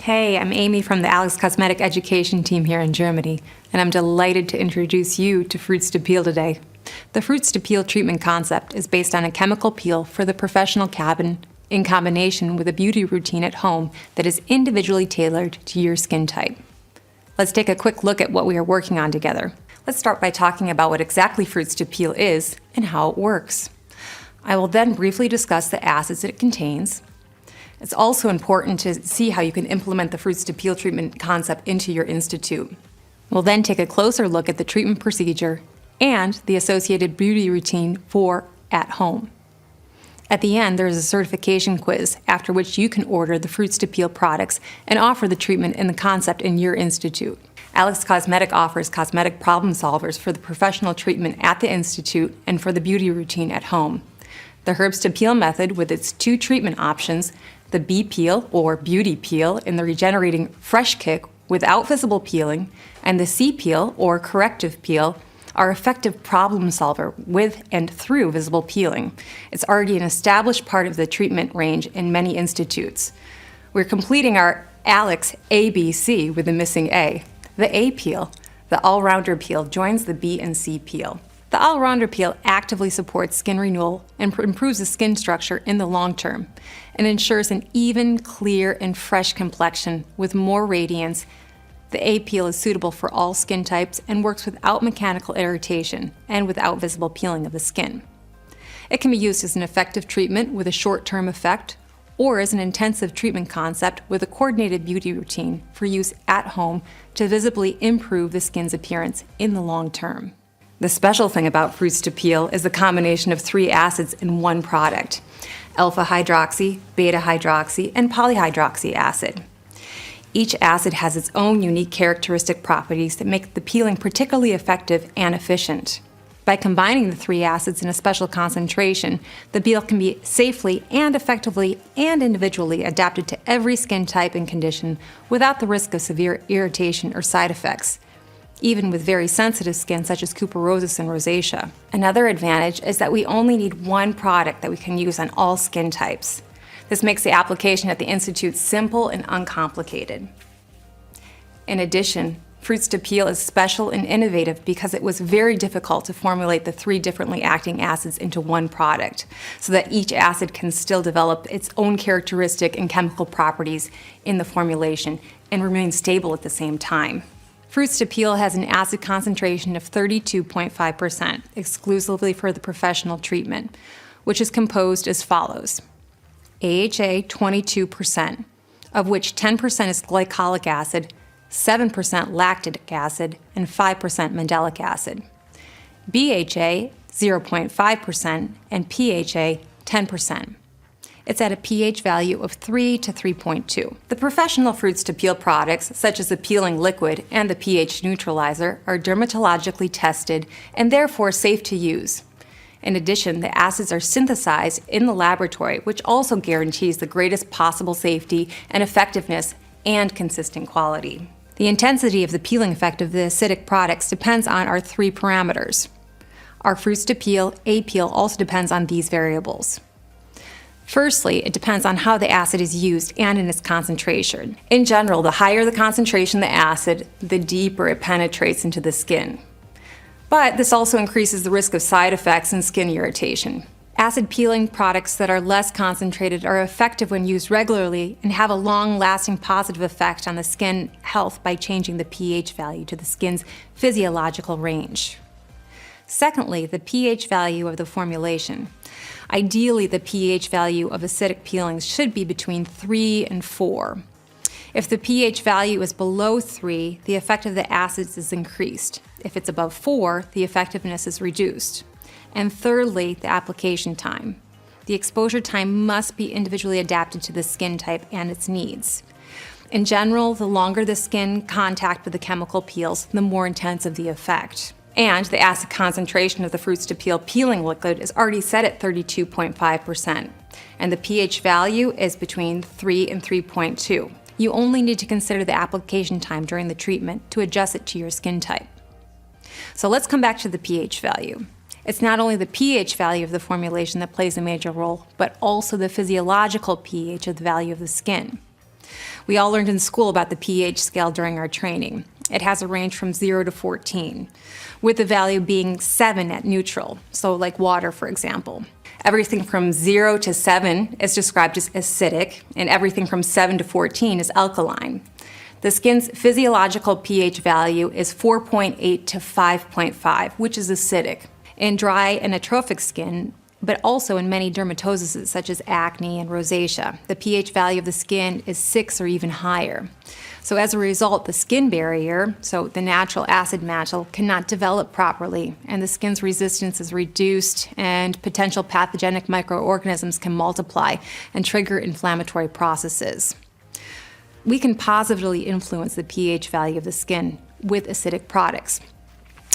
Hey, I'm Amy from the Alex Cosmetic education team here in Germany, and I'm delighted to introduce you to Fruits to Peel today. The Fruits to Peel treatment concept is based on a chemical peel for the professional cabin in combination with a beauty routine at home that is individually tailored to your skin type. Let's take a quick look at what we are working on together. Let's start by talking about what exactly Fruits to Peel is and how it works. I will then briefly discuss the acids it contains. It's also important to see how you can implement the Fruits to Peel treatment concept into your institute. We'll then take a closer look at the treatment procedure and the associated beauty routine for at home. At the end, there is a certification quiz after which you can order the Fruits to Peel products and offer the treatment and the concept in your institute. Alex Cosmetic offers cosmetic problem solvers for the professional treatment at the institute and for the beauty routine at home. The Herbs to Peel method with its two treatment options, the B peel or beauty peel in the regenerating fresh kick without visible peeling, and the C peel or corrective peel are effective problem solver with and through visible peeling. It's already an established part of the treatment range in many institutes. We're completing our Alex ABC with the missing A. The A peel, the all-rounder peel, joins the B and C peel. The all-rounder peel actively supports skin renewal and improves the skin structure in the long term and ensures an even, clear, and fresh complexion with more radiance. The A peel is suitable for all skin types and works without mechanical irritation and without visible peeling of the skin. It can be used as an effective treatment with a short-term effect or as an intensive treatment concept with a coordinated beauty routine for use at home to visibly improve the skin's appearance in the long term. The special thing about Fruits to Peel is the combination of three acids in one product: alpha-hydroxy, beta-hydroxy, and polyhydroxy acid. Each acid has its own unique characteristic properties that make the peeling particularly effective and efficient. By combining the three acids in a special concentration, the peel can be safely and effectively and individually adapted to every skin type and condition without the risk of severe irritation or side effects, even with very sensitive skin such as cuperosis and rosacea. Another advantage is that we only need one product that we can use on all skin types. This makes the application at the Institute simple and uncomplicated. In addition, Fruits to Peel is special and innovative because it was very difficult to formulate the three differently acting acids into one product, so that each acid can still develop its own characteristic and chemical properties in the formulation and remain stable at the same time. Fruits to Peel has an acid concentration of 32.5%, exclusively for the professional treatment, which is composed as follows: AHA 22%, of which 10% is glycolic acid, 7% lactic acid, and 5% mandelic acid; BHA 0.5%, and PHA 10%. It's at a pH value of 3 to 3.2. The professional Fruits to Peel products, such as the peeling liquid and the pH neutralizer, are dermatologically tested and therefore safe to use. In addition, the acids are synthesized in the laboratory, which also guarantees the greatest possible safety and effectiveness and consistent quality. The intensity of the peeling effect of the acidic products depends on our three parameters. Our Fruits to Peel A peel also depends on these variables. Firstly, it depends on how the acid is used and in its concentration. In general, the higher the concentration of the acid, the deeper it penetrates into the skin. But this also increases the risk of side effects and skin irritation. Acid peeling products that are less concentrated are effective when used regularly and have a long-lasting positive effect on the skin health by changing the pH value to the skin's physiological range. Secondly, the pH value of the formulation. Ideally, the pH value of acidic peelings should be between 3 and 4. If the pH value is below 3, the effect of the acids is increased. If it's above 4, the effectiveness is reduced. And thirdly, the application time. The exposure time must be individually adapted to the skin type and its needs. In general, the longer the skin contact with the chemical peels, the more intensive the effect. And the acid concentration of the Fruits to Peel peeling liquid is already set at 32.5%, and the pH value is between 3 and 3.2. You only need to consider the application time during the treatment to adjust it to your skin type. So let's come back to the pH value. It's not only the pH value of the formulation that plays a major role, but also the physiological pH of the value of the skin. We all learned in school about the pH scale during our training. It has a range from 0 to 14, with the value being 7 at neutral, so like water, for example. Everything from 0 to 7 is described as acidic, and everything from 7 to 14 is alkaline. The skin's physiological pH value is 4.8 to 5.5, which is acidic. In dry and atrophic skin, but also in many dermatoses such as acne and rosacea, the pH value of the skin is 6 or even higher. So as a result, the skin barrier, so the natural acid mantle, cannot develop properly, and the skin's resistance is reduced, and potential pathogenic microorganisms can multiply and trigger inflammatory processes. We can positively influence the pH value of the skin with acidic products.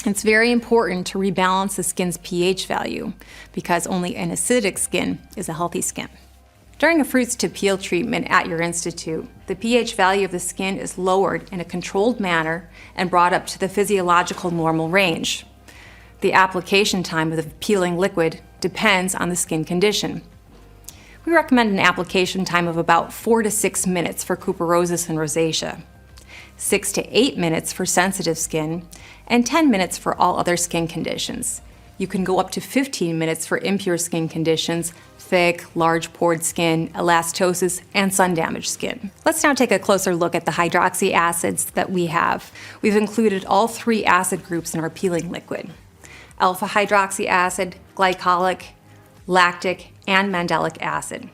It's very important to rebalance the skin's pH value because only an acidic skin is a healthy skin. During a fruits to peel treatment at your institute, the pH value of the skin is lowered in a controlled manner and brought up to the physiological normal range. The application time of the peeling liquid depends on the skin condition. We recommend an application time of about 4 to 6 minutes for cuperosis and rosacea, 6 to 8 minutes for sensitive skin, and 10 minutes for all other skin conditions. You can go up to 15 minutes for impure skin conditions, thick, large pored skin, elastosis, and sun-damaged skin. Let's now take a closer look at the hydroxy acids that we have. We've included all 3 acid groups in our peeling liquid: alpha hydroxy acid, glycolic, lactic, and mandelic acid,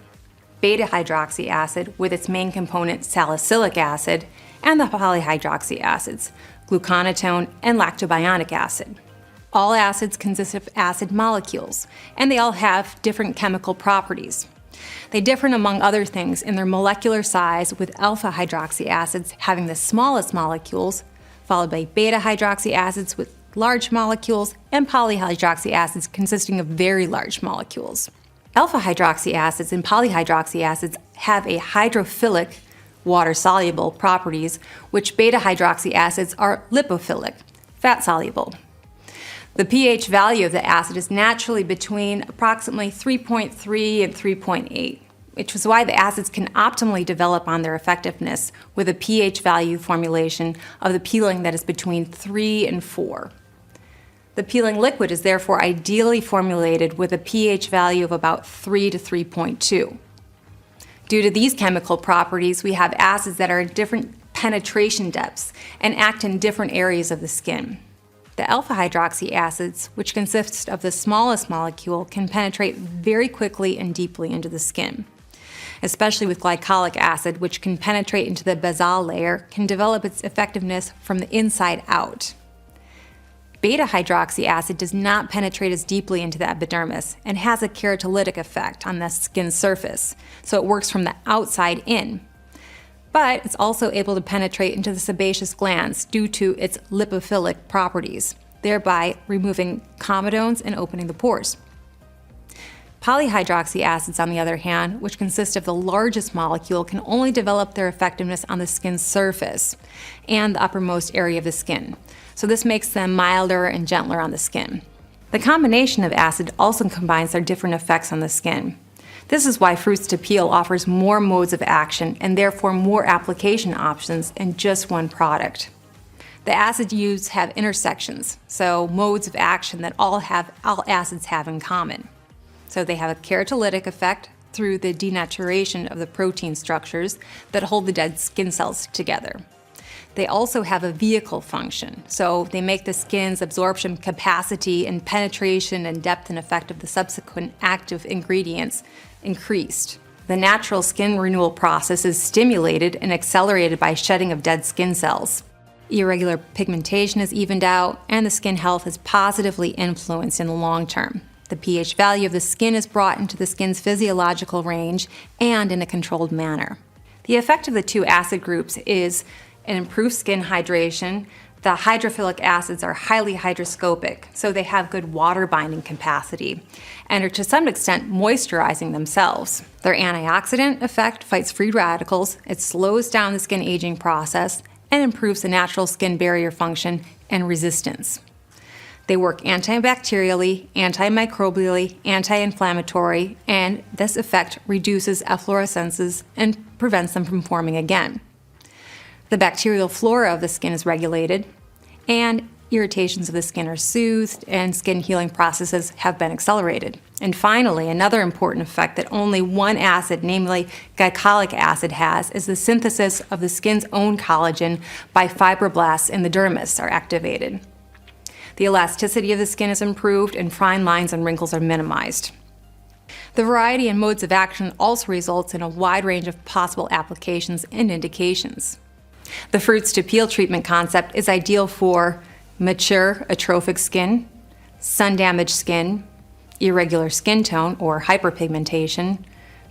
beta hydroxy acid with its main component salicylic acid, and the polyhydroxy acids, gluconatone and lactobionic acid. All acids consist of acid molecules, and they all have different chemical properties. They differ, among other things, in their molecular size, with alpha hydroxy acids having the smallest molecules, followed by beta hydroxy acids with large molecules, and polyhydroxy acids consisting of very large molecules. Alpha hydroxy acids and polyhydroxy acids have a hydrophilic, water-soluble properties, which beta hydroxy acids are lipophilic, fat-soluble. The pH value of the acid is naturally between approximately 3.3 and 3.8, which is why the acids can optimally develop on their effectiveness with a pH value formulation of the peeling that is between 3 and 4. The peeling liquid is therefore ideally formulated with a pH value of about 3 to 3.2. Due to these chemical properties, we have acids that are at different penetration depths and act in different areas of the skin. The alpha hydroxy acids, which consist of the smallest molecule, can penetrate very quickly and deeply into the skin. Especially with glycolic acid, which can penetrate into the basal layer, can develop its effectiveness from the inside out. Beta hydroxy acid does not penetrate as deeply into the epidermis and has a keratolytic effect on the skin surface, so it works from the outside in. But it's also able to penetrate into the sebaceous glands due to its lipophilic properties, thereby removing comedones and opening the pores. Polyhydroxy acids, on the other hand, which consist of the largest molecule, can only develop their effectiveness on the skin's surface and the uppermost area of the skin. So this makes them milder and gentler on the skin. The combination of acid also combines their different effects on the skin. This is why Fruits to Peel offers more modes of action and therefore more application options in just one product. The acids used have intersections, so modes of action that all acids have in common. So they have a keratolytic effect through the denaturation of the protein structures that hold the dead skin cells together. They also have a vehicle function, so they make the skin's absorption capacity and penetration and depth and effect of the subsequent active ingredients increased. The natural skin renewal process is stimulated and accelerated by shedding of dead skin cells. Irregular pigmentation is evened out, and the skin health is positively influenced in the long term. The pH value of the skin is brought into the skin's physiological range and in a controlled manner. The effect of the two acid groups is an improved skin hydration. The hydrophilic acids are highly hygroscopic, so they have good water binding capacity and are to some extent moisturizing themselves. Their antioxidant effect fights free radicals, it slows down the skin aging process, and improves the natural skin barrier function and resistance. They work antibacterially, antimicrobially, anti-inflammatory, and this effect reduces efflorescences and prevents them from forming again. The bacterial flora of the skin is regulated, and irritations of the skin are soothed, and skin healing processes have been accelerated. And finally, another important effect that only one acid, namely glycolic acid, has is the synthesis of the skin's own collagen by fibroblasts in the dermis are activated. The elasticity of the skin is improved, and fine lines and wrinkles are minimized. The variety and modes of action also results in a wide range of possible applications and indications. The Fruits to Peel treatment concept is ideal for mature atrophic skin, sun-damaged skin, irregular skin tone or hyperpigmentation,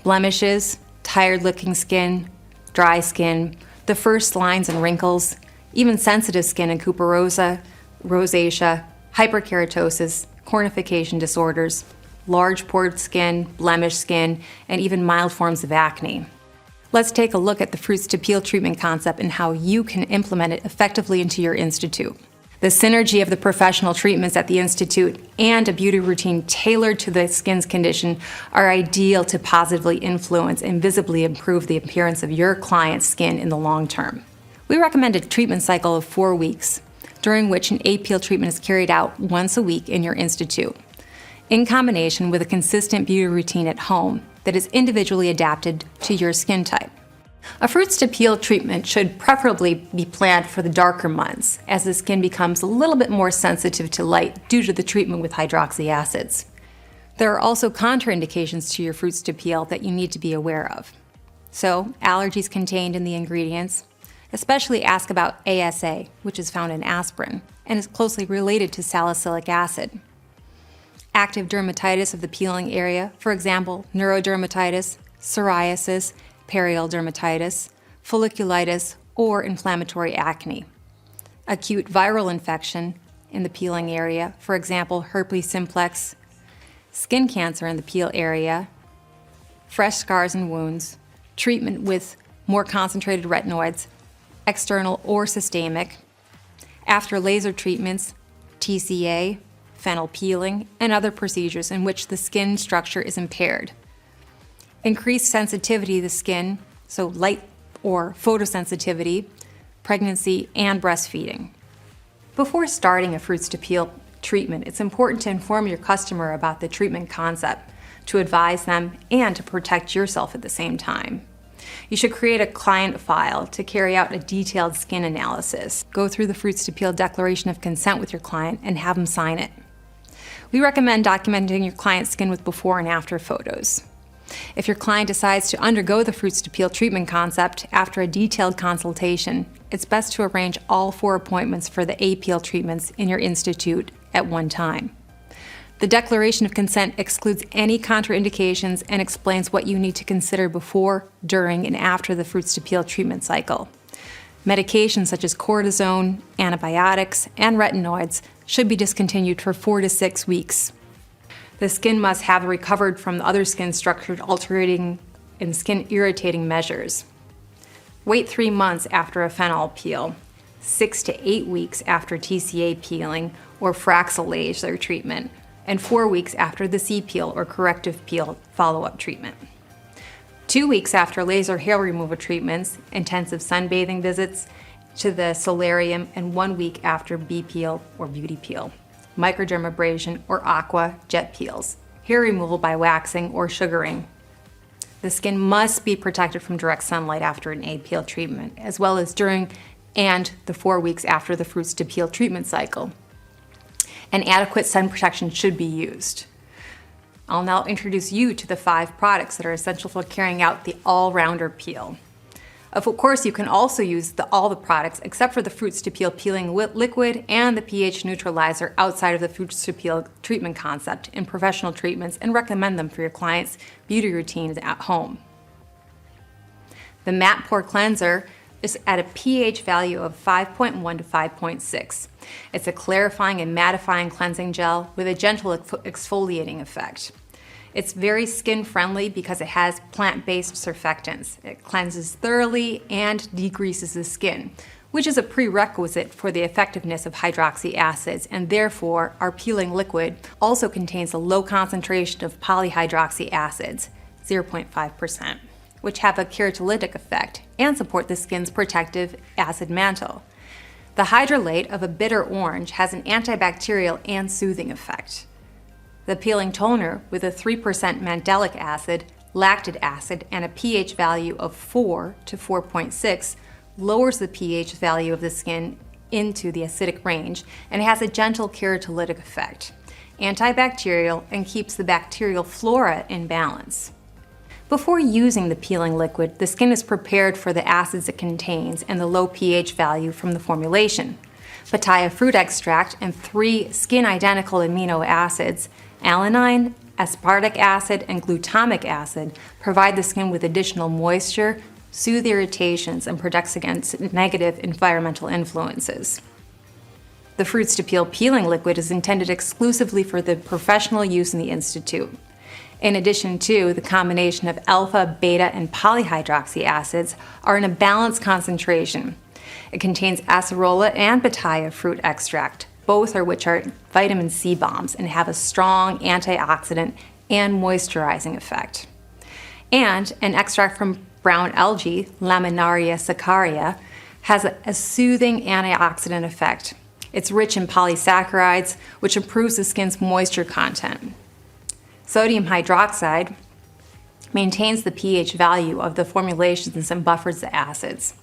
blemishes, tired-looking skin, dry skin, the first lines and wrinkles, even sensitive skin and cuperosa, rosacea, hyperkeratosis, cornification disorders, large pored skin, blemished skin, and even mild forms of acne. Let's take a look at the Fruits to Peel treatment concept and how you can implement it effectively into your institute. The synergy of the professional treatments at the institute and a beauty routine tailored to the skin's condition are ideal to positively influence and visibly improve the appearance of your client's skin in the long term. We recommend a treatment cycle of 4 weeks, during which an A-peel treatment is carried out once a week in your institute, in combination with a consistent beauty routine at home that is individually adapted to your skin type. A Fruits to Peel treatment should preferably be planned for the darker months, as the skin becomes a little bit more sensitive to light due to the treatment with hydroxy acids. There are also contraindications to your Fruits to Peel that you need to be aware of. So, allergies contained in the ingredients. Especially ask about ASA, which is found in aspirin, and is closely related to salicylic acid. Active dermatitis of the peeling area, for example, neurodermatitis, psoriasis, perioral dermatitis, folliculitis, or inflammatory acne. Acute viral infection in the peeling area, for example, herpes simplex, skin cancer in the peel area, fresh scars and wounds, treatment with more concentrated retinoids, external or systemic, after laser treatments, TCA, phenol peeling, and other procedures in which the skin structure is impaired. Increased sensitivity of the skin, so light or photosensitivity, pregnancy, and breastfeeding. Before starting a Fruits to Peel treatment, it's important to inform your customer about the treatment concept, to advise them, and to protect yourself at the same time. You should create a client file to carry out a detailed skin analysis. Go through the Fruits to Peel declaration of consent with your client and have them sign it. We recommend documenting your client's skin with before and after photos. If your client decides to undergo the Fruits to Peel treatment concept after a detailed consultation, it's best to arrange all 4 appointments for the A-peel treatments in your institute at one time. The declaration of consent excludes any contraindications and explains what you need to consider before, during, and after the Fruits to Peel treatment cycle. Medications such as cortisone, antibiotics, and retinoids should be discontinued for 4 to 6 weeks. The skin must have recovered from other skin structure altering and skin irritating measures. Wait 3 months after a phenol peel, 6 to 8 weeks after TCA peeling or Fraxel laser treatment, and 4 weeks after the C-peel or corrective peel follow-up treatment. 2 weeks after laser hair removal treatments, intensive sunbathing visits to the solarium, and 1 week after B-peel or beauty peel, microdermabrasion or aqua jet peels, hair removal by waxing or sugaring. The skin must be protected from direct sunlight after an A-peel treatment, as well as during and the 4 weeks after the Fruits to Peel treatment cycle. And adequate sun protection should be used. I'll now introduce you to the 5 products that are essential for carrying out the all-rounder peel. Of course, you can also use all the products except for the Fruits to Peel peeling liquid and the pH neutralizer outside of the Fruits to Peel treatment concept in professional treatments and recommend them for your clients' beauty routines at home. The Matte Pore Cleanser is at a pH value of 5.1 to 5.6. It's a clarifying and mattifying cleansing gel with a gentle exfoliating effect. It's very skin friendly because it has plant-based surfactants. It cleanses thoroughly and degreases the skin, which is a prerequisite for the effectiveness of hydroxy acids, and therefore our peeling liquid also contains a low concentration of polyhydroxy acids, 0.5%, which have a keratolytic effect and support the skin's protective acid mantle. The hydrolate of a bitter orange has an antibacterial and soothing effect. The peeling toner with a 3% mandelic acid, lactic acid, and a pH value of 4 to 4.6 lowers the pH value of the skin into the acidic range and has a gentle keratolytic effect, antibacterial, and keeps the bacterial flora in balance. Before using the peeling liquid, the skin is prepared for the acids it contains and the low pH value from the formulation. Pitaya fruit extract and 3 skin-identical amino acids, alanine, aspartic acid, and glutamic acid, provide the skin with additional moisture, soothe irritations, and protects against negative environmental influences. The Fruits to Peel peeling liquid is intended exclusively for the professional use in the Institute. In addition to the combination of alpha, beta, and polyhydroxy acids are in a balanced concentration. It contains acerola and pitaya fruit extract, both of which are vitamin C bombs and have a strong antioxidant and moisturizing effect. And an extract from brown algae, Laminaria saccharia, has a soothing antioxidant effect. It's rich in polysaccharides, which improves the skin's moisture content. Sodium hydroxide maintains the pH value of the formulations and buffers the acids.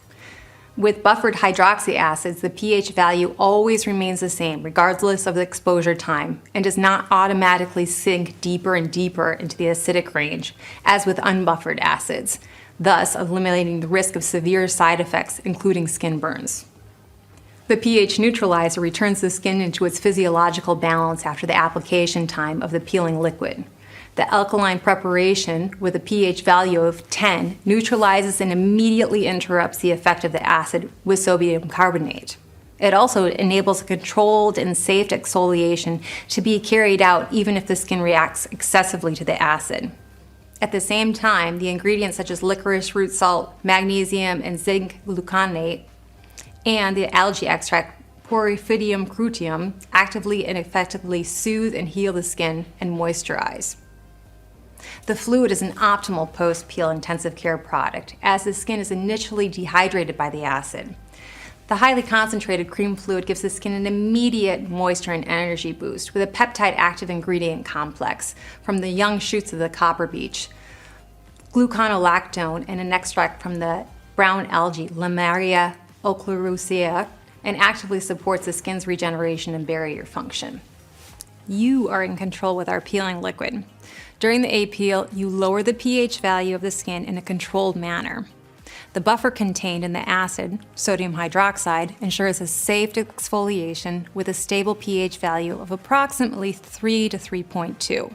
With buffered hydroxy acids, the pH value always remains the same regardless of the exposure time and does not automatically sink deeper and deeper into the acidic range as with unbuffered acids, thus eliminating the risk of severe side effects, including skin burns. The pH neutralizer returns the skin into its physiological balance after the application time of the peeling liquid. The alkaline preparation with a pH value of 10 neutralizes and immediately interrupts the effect of the acid with sodium carbonate. It also enables a controlled and safe exfoliation to be carried out even if the skin reacts excessively to the acid. At the same time, the ingredients such as licorice root salt, magnesium, and zinc gluconate, and the algae extract Porphyridium cruteum actively and effectively soothe and heal the skin and moisturize. The fluid is an optimal post-peel intensive care product as the skin is initially dehydrated by the acid. The highly concentrated cream fluid gives the skin an immediate moisture and energy boost with a peptide active ingredient complex from the young shoots of the copper beech, gluconolactone, and an extract from the brown algae Laminaria ochloracea, and actively supports the skin's regeneration and barrier function. You are in control with our peeling liquid. During the A-peel, you lower the pH value of the skin in a controlled manner. The buffer contained in the acid, sodium hydroxide, ensures a safe exfoliation with a stable pH value of approximately 3 to 3.2.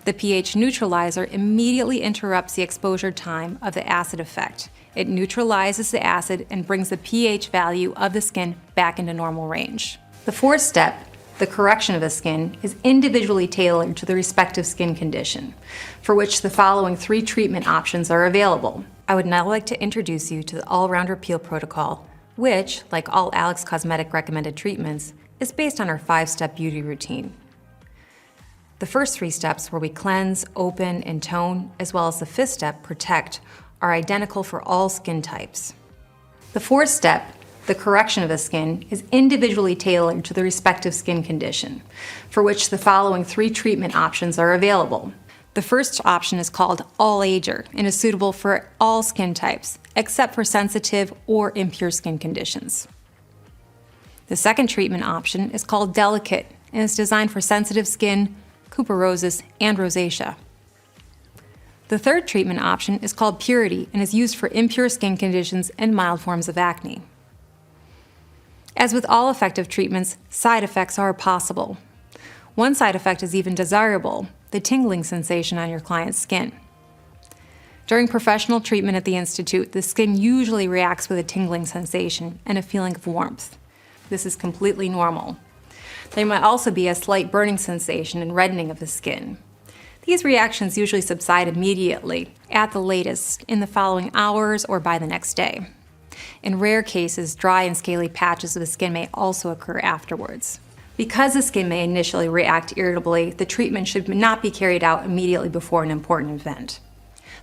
The pH neutralizer immediately interrupts the exposure time of the acid effect. It neutralizes the acid and brings the pH value of the skin back into normal range. The fourth step, the correction of the skin, is individually tailored to the respective skin condition, for which the following 3 treatment options are available. I would now like to introduce you to the all-rounder peel protocol, which, like all Alex Cosmetic recommended treatments, is based on our 5-step beauty routine. The first 3 steps, where we cleanse, open, and tone, as well as the 5th step, protect, are identical for all skin types. The 4th step, the correction of the skin, is individually tailored to the respective skin condition, for which the following 3 treatment options are available. The first option is called All-Ager and is suitable for all skin types, except for sensitive or impure skin conditions. The second treatment option is called Delicate and is designed for sensitive skin, cuperosis, and rosacea. The third treatment option is called Purity and is used for impure skin conditions and mild forms of acne. As with all effective treatments, side effects are possible. One side effect is even desirable, the tingling sensation on your client's skin. During professional treatment at the Institute, the skin usually reacts with a tingling sensation and a feeling of warmth. This is completely normal. There might also be a slight burning sensation and reddening of the skin. These reactions usually subside immediately, at the latest, in the following hours or by the next day. In rare cases, dry and scaly patches of the skin may also occur afterwards. Because the skin may initially react irritably, the treatment should not be carried out immediately before an important event.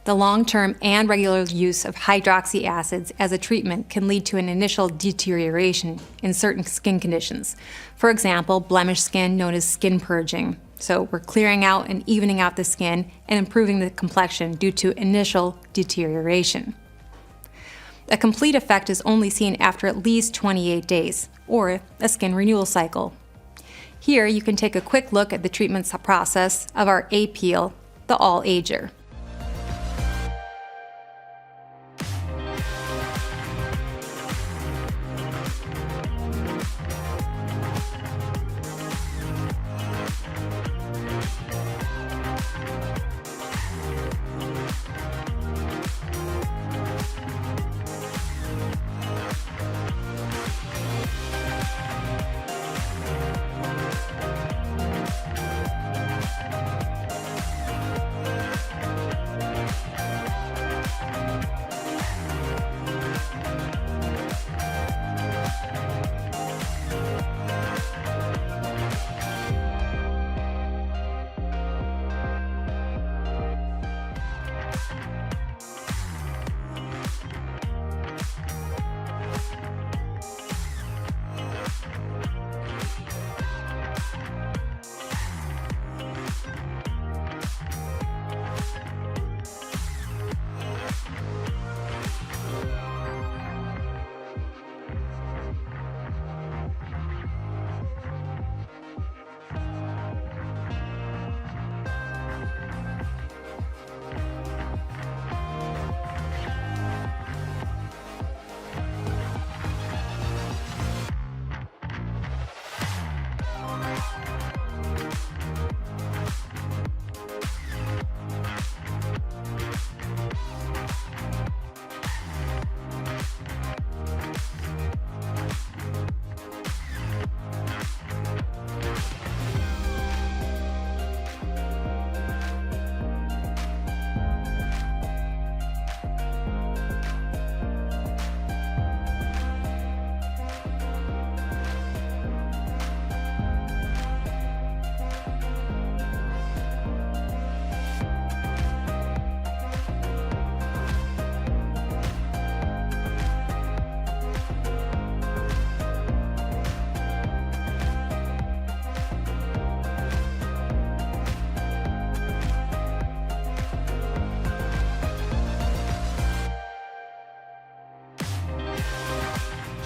The long-term and regular use of hydroxy acids as a treatment can lead to an initial deterioration in certain skin conditions. For example, blemished skin known as skin purging. So we're clearing out and evening out the skin and improving the complexion due to initial deterioration. A complete effect is only seen after at least 28 days, or a skin renewal cycle. Here you can take a quick look at the treatment process of our A-Peel, the All-Ager.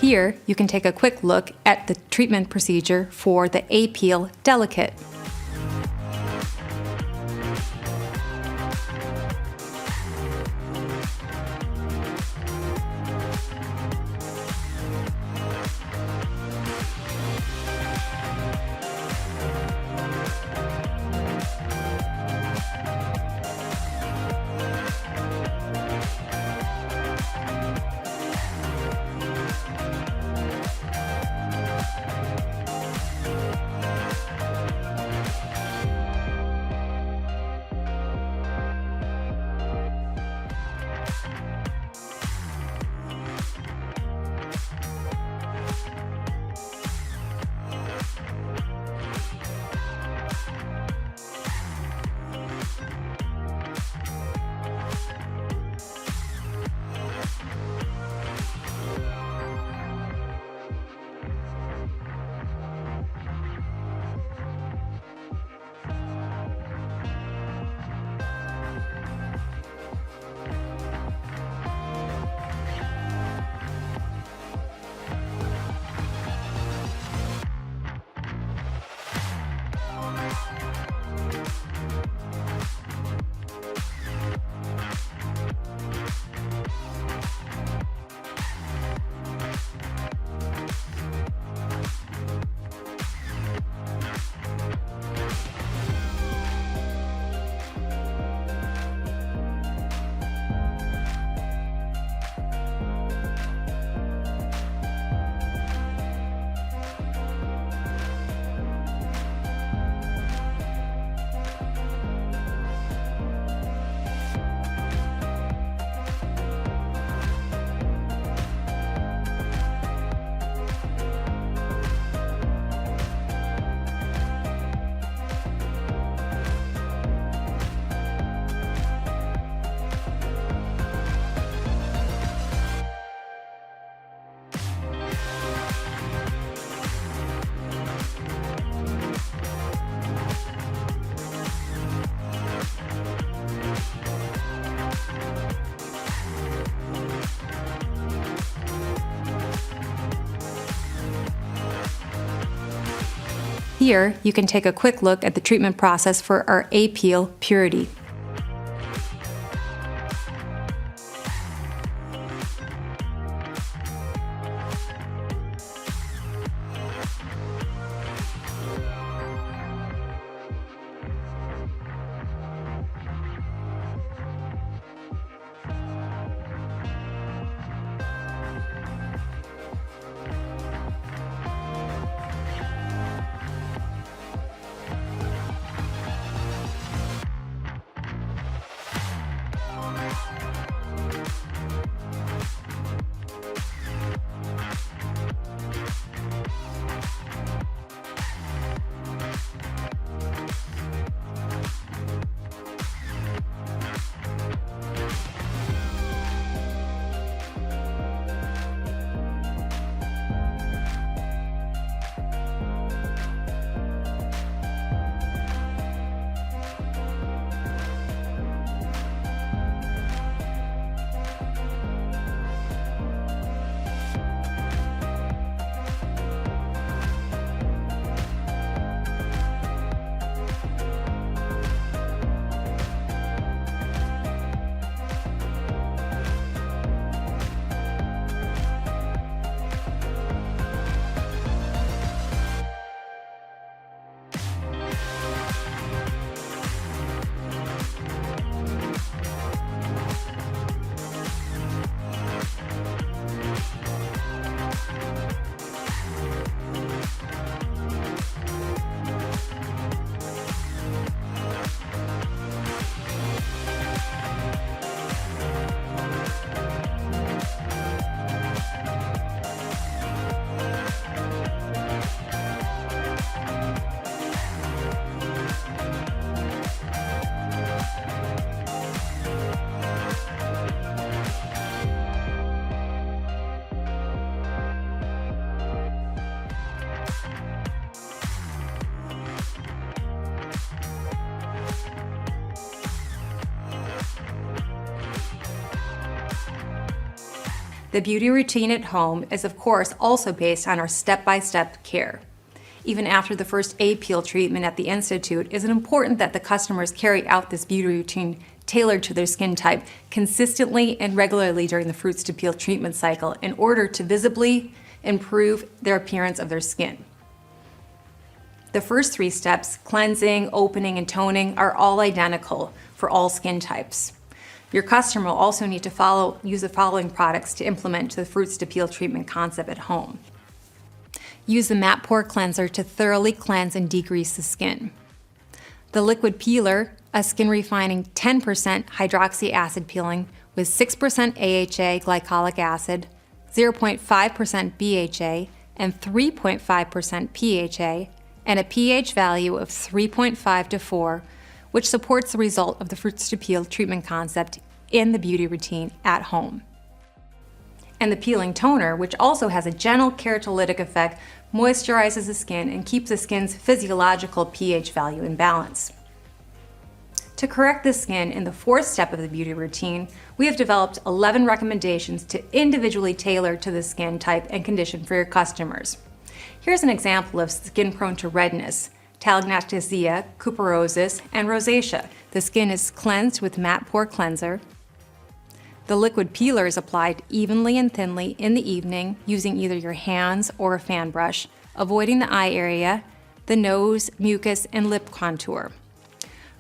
Here, you can take a quick look at the treatment procedure for the A-Peel Delicate. Here, you can take a quick look at the treatment process for our A-Peel Purity. The beauty routine at home is, of course, also based on our step-by-step care. Even after the first A-Peel treatment at the Institute, it is important that the customers carry out this beauty routine tailored to their skin type consistently and regularly during the Fruits to Peel treatment cycle in order to visibly improve their appearance of their skin. The first 3 steps, cleansing, opening, and toning, are all identical for all skin types. Your customer will also need to use the following products to implement the Fruits to Peel treatment concept at home. Use the Matte Pore Cleanser to thoroughly cleanse and degrease the skin. The Liquid Peeler, a skin refining 10% hydroxy acid peeling with 6% AHA glycolic acid, 0.5% BHA, and 3.5% PHA, and a pH value of 3.5 to 4, which supports the result of the Fruits to Peel treatment concept in the beauty routine at home. And the Peeling Toner, which also has a gentle keratolytic effect, moisturizes the skin and keeps the skin's physiological pH value in balance. To correct the skin in the 4th step of the beauty routine, we have developed 11 recommendations to individually tailor to the skin type and condition for your customers. Here's an example of skin prone to redness, telangiectasia, cuperosis, and rosacea. The skin is cleansed with Matte Pore Cleanser. The liquid peeler is applied evenly and thinly in the evening using either your hands or a fan brush, avoiding the eye area, the nose, mucus, and lip contour.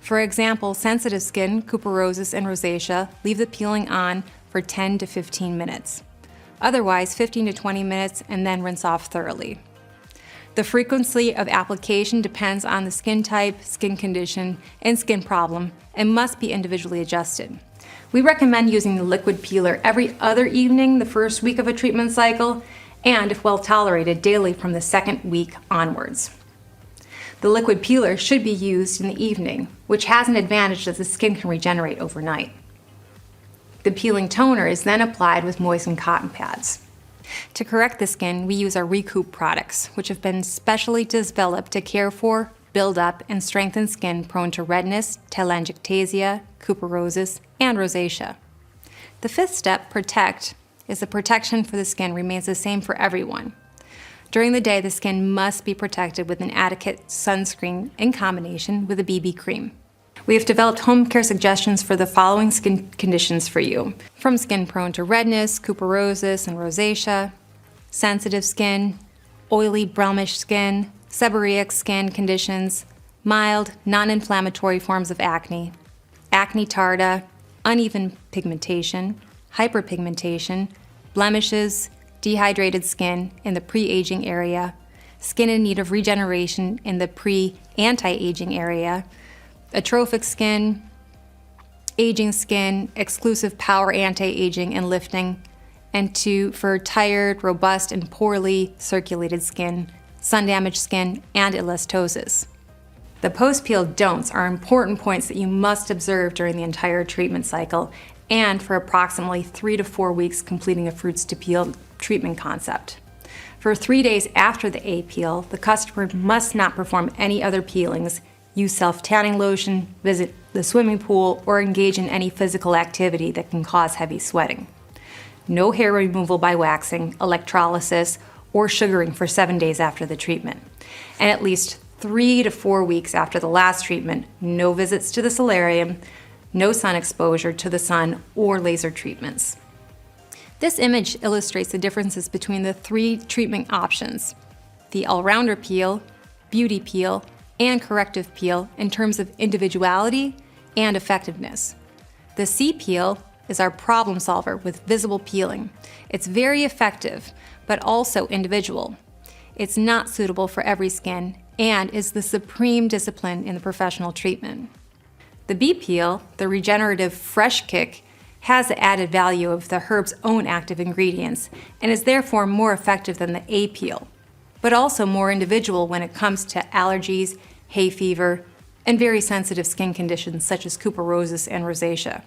For example, sensitive skin, cuperosis, and rosacea, leave the peeling on for 10 to 15 minutes. Otherwise, 15 to 20 minutes and then rinse off thoroughly. The frequency of application depends on the skin type, skin condition, and skin problem and must be individually adjusted. We recommend using the liquid peeler every other evening the first week of a treatment cycle and, if well tolerated, daily from the 2nd week onwards. The liquid peeler should be used in the evening, which has an advantage that the skin can regenerate overnight. The peeling toner is then applied with moistened cotton pads. To correct the skin, we use our Recoup products, which have been specially developed to care for, build up, and strengthen skin prone to redness, telangiectasia, cuperosis, and rosacea. The 5th step, Protect, is the protection for the skin remains the same for everyone. During the day, the skin must be protected with an adequate sunscreen in combination with a BB cream. We have developed home care suggestions for the following skin conditions for you, from skin prone to redness, couperosis, and rosacea, sensitive skin, oily brownish skin, seborrheic skin conditions, mild, non-inflammatory forms of acne, acne tarda, uneven pigmentation, hyperpigmentation, blemishes, dehydrated skin in the pre-aging area, skin in need of regeneration in the pre-anti-aging area, atrophic skin, aging skin, exclusive power anti-aging and lifting, and 2 for tired, robust, and poorly circulated skin, sun-damaged skin, and elastosis. The post-peel don'ts are important points that you must observe during the entire treatment cycle and for approximately 3 to 4 weeks completing a fruits to peel treatment concept. For 3 days after the A-peel, the customer must not perform any other peelings, use self-tanning lotion, visit the swimming pool, or engage in any physical activity that can cause heavy sweating. No hair removal by waxing, electrolysis, or sugaring for 7 days after the treatment. And at least 3 to 4 weeks after the last treatment, no visits to the solarium, no sun exposure to the sun, or laser treatments. This image illustrates the differences between the 3 treatment options: the all-rounder peel, beauty peel, and corrective peel in terms of individuality and effectiveness. The C peel is our problem solver with visible peeling. It's very effective, but also individual. It's not suitable for every skin and is the supreme discipline in the professional treatment. The B peel, the regenerative fresh kick, has the added value of the herb's own active ingredients and is therefore more effective than the A peel, but also more individual when it comes to allergies, hay fever, and very sensitive skin conditions such as couperosis and rosacea.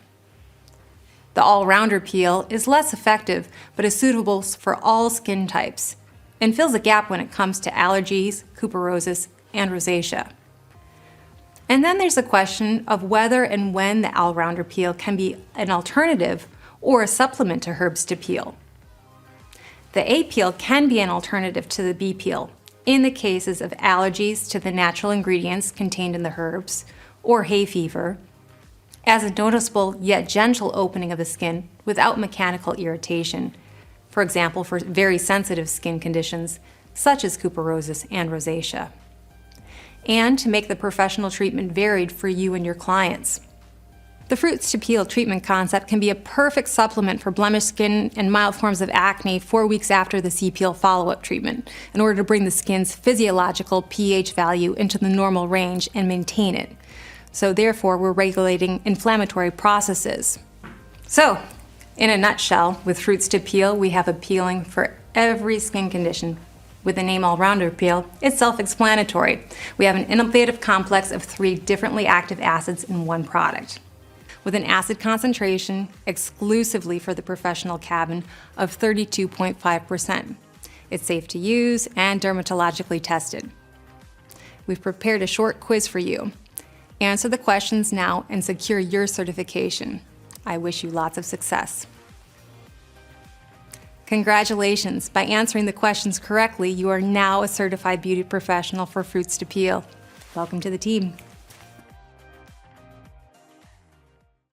The all-rounder peel is less effective but is suitable for all skin types and fills a gap when it comes to allergies, couperosis, and rosacea. And then there's the question of whether and when the all-rounder peel can be an alternative or a supplement to herbs to peel. The A peel can be an alternative to the B peel in the cases of allergies to the natural ingredients contained in the herbs or hay fever, as a noticeable yet gentle opening of the skin without mechanical irritation, for example for very sensitive skin conditions such as couperosis and rosacea, and to make the professional treatment varied for you and your clients. The Fruits to Peel treatment concept can be a perfect supplement for blemished skin and mild forms of acne 4 weeks after the C-peel follow-up treatment in order to bring the skin's physiological pH value into the normal range and maintain it. So therefore, we're regulating inflammatory processes. So, in a nutshell, with Fruits to Peel, we have a peeling for every skin condition. With the name All-Rounder Peel, it's self-explanatory. We have an innovative complex of 3 differently active acids in one product, with an acid concentration exclusively for the professional cabin of 32.5%. It's safe to use and dermatologically tested. We've prepared a short quiz for you. Answer the questions now and secure your certification. I wish you lots of success. Congratulations! By answering the questions correctly, you are now a certified beauty professional for Fruits to Peel. Welcome to the team.